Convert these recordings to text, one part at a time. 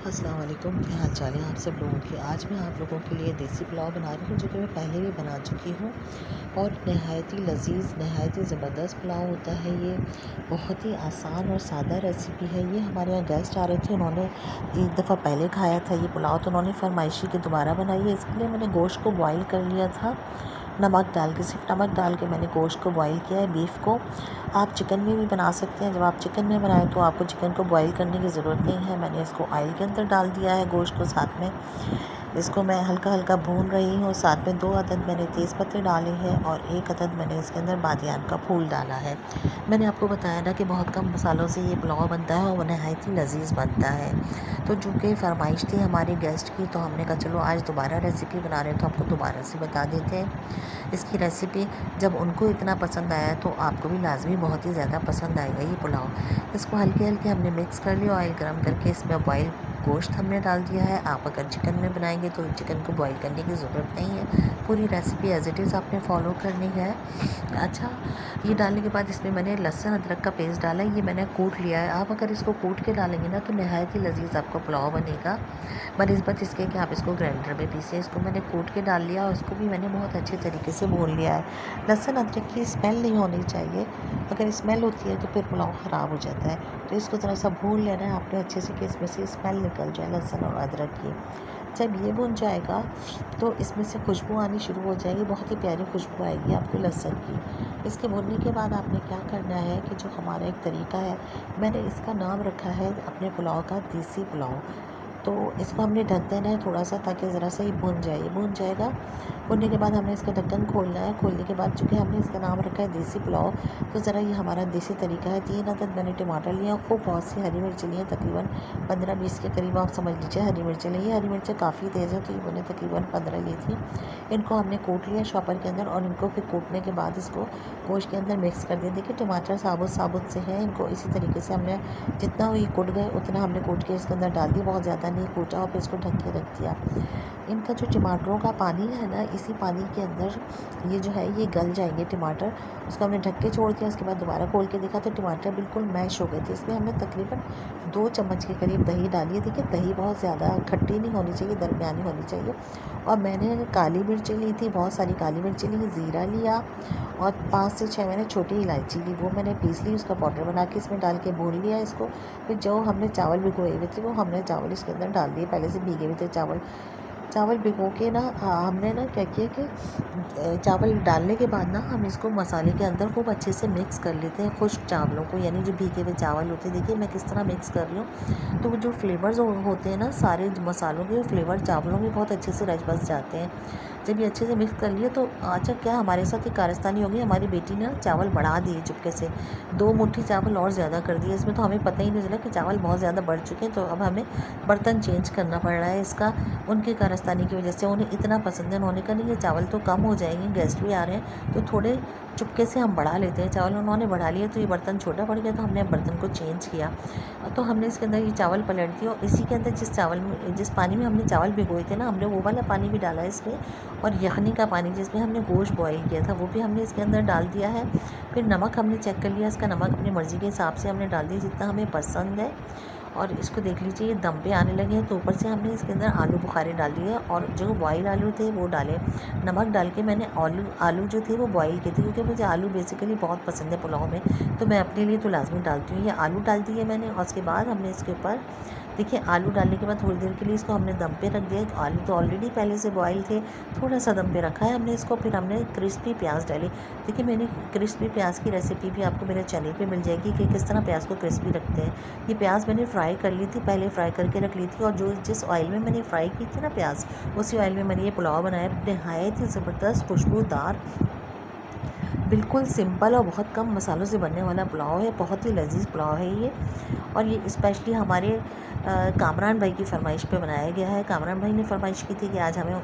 अस्सलाम वालेकुम, क्या हाल चाल है आप सब लोगों के। आज मैं आप लोगों के लिए देसी पुलाव बना रही हूँ, जो कि मैं पहले भी बना चुकी हूँ और नहायत ही लज़ीज़, नहायत ही ज़बरदस्त पुलाव होता है ये। बहुत ही आसान और सादा रेसिपी है ये। हमारे यहाँ गेस्ट आ रहे थे, उन्होंने एक दफ़ा पहले खाया था ये पुलाव, तो उन्होंने फरमाइशी कि दोबारा बनाइए। इसके लिए मैंने गोश्त को बॉयल कर लिया था, नमक डाल के, सिर्फ नमक डाल के मैंने गोश्त को बॉईल किया है, बीफ को। आप चिकन में भी बना सकते हैं। जब आप चिकन में बनाएं तो आपको चिकन को बॉईल करने की ज़रूरत नहीं है। मैंने इसको ऑयल के अंदर डाल दिया है, गोश्त को साथ में। इसको मैं हल्का हल्का भून रही हूँ। साथ में 2 अदद मैंने तेज़ पत्ते डाले हैं और 1 अदद मैंने इसके अंदर बादियान का फूल डाला है। मैंने आपको बताया ना कि बहुत कम मसालों से ये पुलाव बनता है और वो नहायत ही लज़ीज़ बनता है। तो चूँकि फ़रमाइश थी हमारे गेस्ट की, तो हमने कहा चलो आज दोबारा रेसिपी बना रहे हैं तो आपको दोबारा से बता देते हैं इसकी रेसिपी। जब उनको इतना पसंद आया तो आपको भी लाजमी बहुत ही ज़्यादा पसंद आएगा ये पुलाव। इसको हल्के हल्के हमने मिक्स कर लिया, ऑयल गर्म करके इसमें बॉयल गोश्त हमने डाल दिया है। आप अगर चिकन में बनाएंगे तो चिकन को बॉईल करने की ज़रूरत नहीं है, पूरी रेसिपी एज़ इट इज़ आपने फॉलो करनी है। अच्छा, ये डालने के बाद इसमें मैंने लहसुन अदरक का पेस्ट डाला है, ये मैंने कूट लिया है। आप अगर इसको कूट के डालेंगे ना तो नहायत ही लजीज़ आपका पुलाव बनेगा, बनिस्बत इसके कि आप इसको ग्राइंडर में पीसें। इसको मैंने कूट के डाल लिया और इसको भी मैंने बहुत अच्छे तरीके से भून लिया है। लहसुन अदरक की स्मेल नहीं होनी चाहिए, अगर स्मेल होती है तो फिर पुलाव ख़राब हो जाता है। तो इसको थोड़ा सा भून लेना है आपने अच्छे से कि इसमें से स्मेल निकल जाए लहसुन और अदरक की। जब ये भुन जाएगा तो इसमें से खुशबू आनी शुरू हो जाएगी, बहुत ही प्यारी खुशबू आएगी आपको लहसुन की। इसके भुनने के बाद आपने क्या करना है कि जो हमारा एक तरीका है, मैंने इसका नाम रखा है अपने पुलाव का देसी पुलाव। तो इसको हमने ढक देना है थोड़ा सा, ताकि ज़रा सा ये भुन जाए। ये भुन जाएगा, भुनने के बाद हमने इसका ढक्कन खोलना है। खोलने के बाद चूँकि हमने इसका नाम रखा है देसी पुलाव, तो ज़रा ये हमारा देसी तरीका है। 3 अदद मैंने टमाटर लिया, खूब बहुत सी हरी मिर्च ली है, तकरीबन 15-20 के करीब आप समझ लीजिए हरी मिर्चें ली है। हरी मिर्चें काफ़ी तेज़ है तो ये मैंने तकरीबन 15 ली थी। इनको हमने कूट लिया शॉपर के अंदर और इनको फिर कूटने के बाद इसको गोश्त के अंदर मिक्स कर दिया। देखिए टमाटर साबुत साबुत से हैं, इनको इसी तरीके से हमने जितना ये कूट गए उतना हमने कूट के इसके अंदर डाल दिया, बहुत ज़्यादा नहीं कूटा और फिर इसको ढक के रख दिया। इनका जो टमाटरों का पानी है ना, इसी पानी के अंदर ये जो है ये गल जाएंगे टमाटर। उसको हमने ढक के छोड़ दिया, उसके बाद दोबारा खोल के देखा तो टमाटर बिल्कुल मैश हो गए थे। इसमें हमने तकरीबन 2 चम्मच के करीब दही डाली है। देखिए दही बहुत ज़्यादा खट्टी नहीं होनी चाहिए, दरमियानी होनी चाहिए। और मैंने काली मिर्चें ली थी, बहुत सारी काली मिर्चें ली, ज़ीरा लिया और 5 से 6 मैंने छोटी इलायची ली, वो मैंने पीस ली, उसका पाउडर बना के इसमें डाल के भून लिया इसको। फिर जो हमने चावल भिगोए हुए थे वो हमने चावल इसके अंदर डाल दिए, पहले से भीगे हुए थे चावल। चावल भिगो के ना हमने ना क्या किया कि चावल डालने के बाद ना हम इसको मसाले के अंदर खूब अच्छे से मिक्स कर लेते हैं खुश्क चावलों को, यानी जो भीगे हुए चावल होते हैं। देखिए मैं किस तरह मिक्स कर रही हूँ, तो वो जो फ्लेवर्स होते हैं ना सारे मसालों के, फ्लेवर चावलों में बहुत अच्छे से रच बस जाते हैं जब ये अच्छे से मिक्स कर लिए। तो अच्छा क्या हमारे साथ एक कारस्तानी हो गई, हमारी बेटी ने चावल बढ़ा दिए चुपके से, 2 मुट्ठी चावल और ज़्यादा कर दिए इसमें। तो हमें पता ही नहीं चला कि चावल बहुत ज़्यादा बढ़ चुके हैं, तो अब हमें बर्तन चेंज करना पड़ रहा है इसका, उनकी कारस्तानी की वजह से। उन्हें इतना पसंद है, उन्होंने कहा नहीं ये चावल तो कम हो जाएंगे, गेस्ट भी आ रहे हैं तो थोड़े चुपके से हम बढ़ा लेते हैं चावल। उन्होंने बढ़ा लिया तो ये बर्तन छोटा पड़ गया, तो हमने बर्तन को चेंज किया। तो हमने इसके अंदर ये चावल पलट दिया और इसी के अंदर जिस पानी में हमने चावल भिगोए थे ना, हमने वो वाला पानी भी डाला है इसमें। और यखनी का पानी जिसमें हमने गोश्त बॉईल किया था वो भी हमने इसके अंदर डाल दिया है। फिर नमक हमने चेक कर लिया, इसका नमक अपनी मर्ज़ी के हिसाब से हमने डाल दिया जितना हमें पसंद है। और इसको देख लीजिए ये दम पे आने लगे हैं, तो ऊपर से हमने इसके अंदर आलू बुखारे डाल दिए और जो बॉयल आलू थे वो डाले। नमक डाल के मैंने आलू जो थे वो बॉयल किए थे, क्योंकि मुझे आलू बेसिकली बहुत पसंद है पुलाव में, तो मैं अपने लिए तो लाजमी डालती हूँ। ये आलू डाल दिए मैंने और उसके बाद हमने इसके ऊपर देखिए आलू डालने के बाद थोड़ी देर के लिए इसको हमने दम पे रख दिया। तो आलू तो ऑलरेडी पहले से बॉयल थे, थोड़ा सा दम पे रखा है हमने इसको। फिर हमने क्रिस्पी प्याज डाली। देखिए मैंने क्रिस्पी प्याज की रेसिपी भी आपको मेरे चैनल पे मिल जाएगी कि किस तरह प्याज को क्रिस्पी रखते हैं। ये प्याज मैंने फ्राई कर ली थी, पहले फ्राई करके रख ली थी, और जिस ऑयल में मैंने फ्राई की थी ना प्याज, उसी ऑयल में मैंने ये पुलाव बनाया। नहायत ही ज़बरदस्त खुशबूदार, बिल्कुल सिंपल और बहुत कम मसालों से बनने वाला पुलाव है, बहुत ही लजीज पुलाव है ये। और ये स्पेशली हमारे कामरान भाई की फ़रमाइश पे बनाया गया है। कामरान भाई ने फ़रमाइश की थी कि आज हमें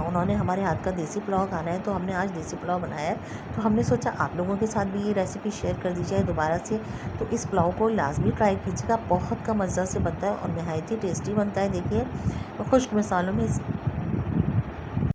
उन्होंने हमारे हाथ का देसी पुलाव खाना है, तो हमने आज देसी पुलाव बनाया है। तो हमने सोचा आप लोगों के साथ भी ये रेसिपी शेयर कर दी जाए दोबारा से। तो इस पुलाव को लाजमी ट्राई कीजिएगा, बहुत कम मज़ा से बनता है और नहायत ही टेस्टी बनता है। देखिए खुश्क मसालों में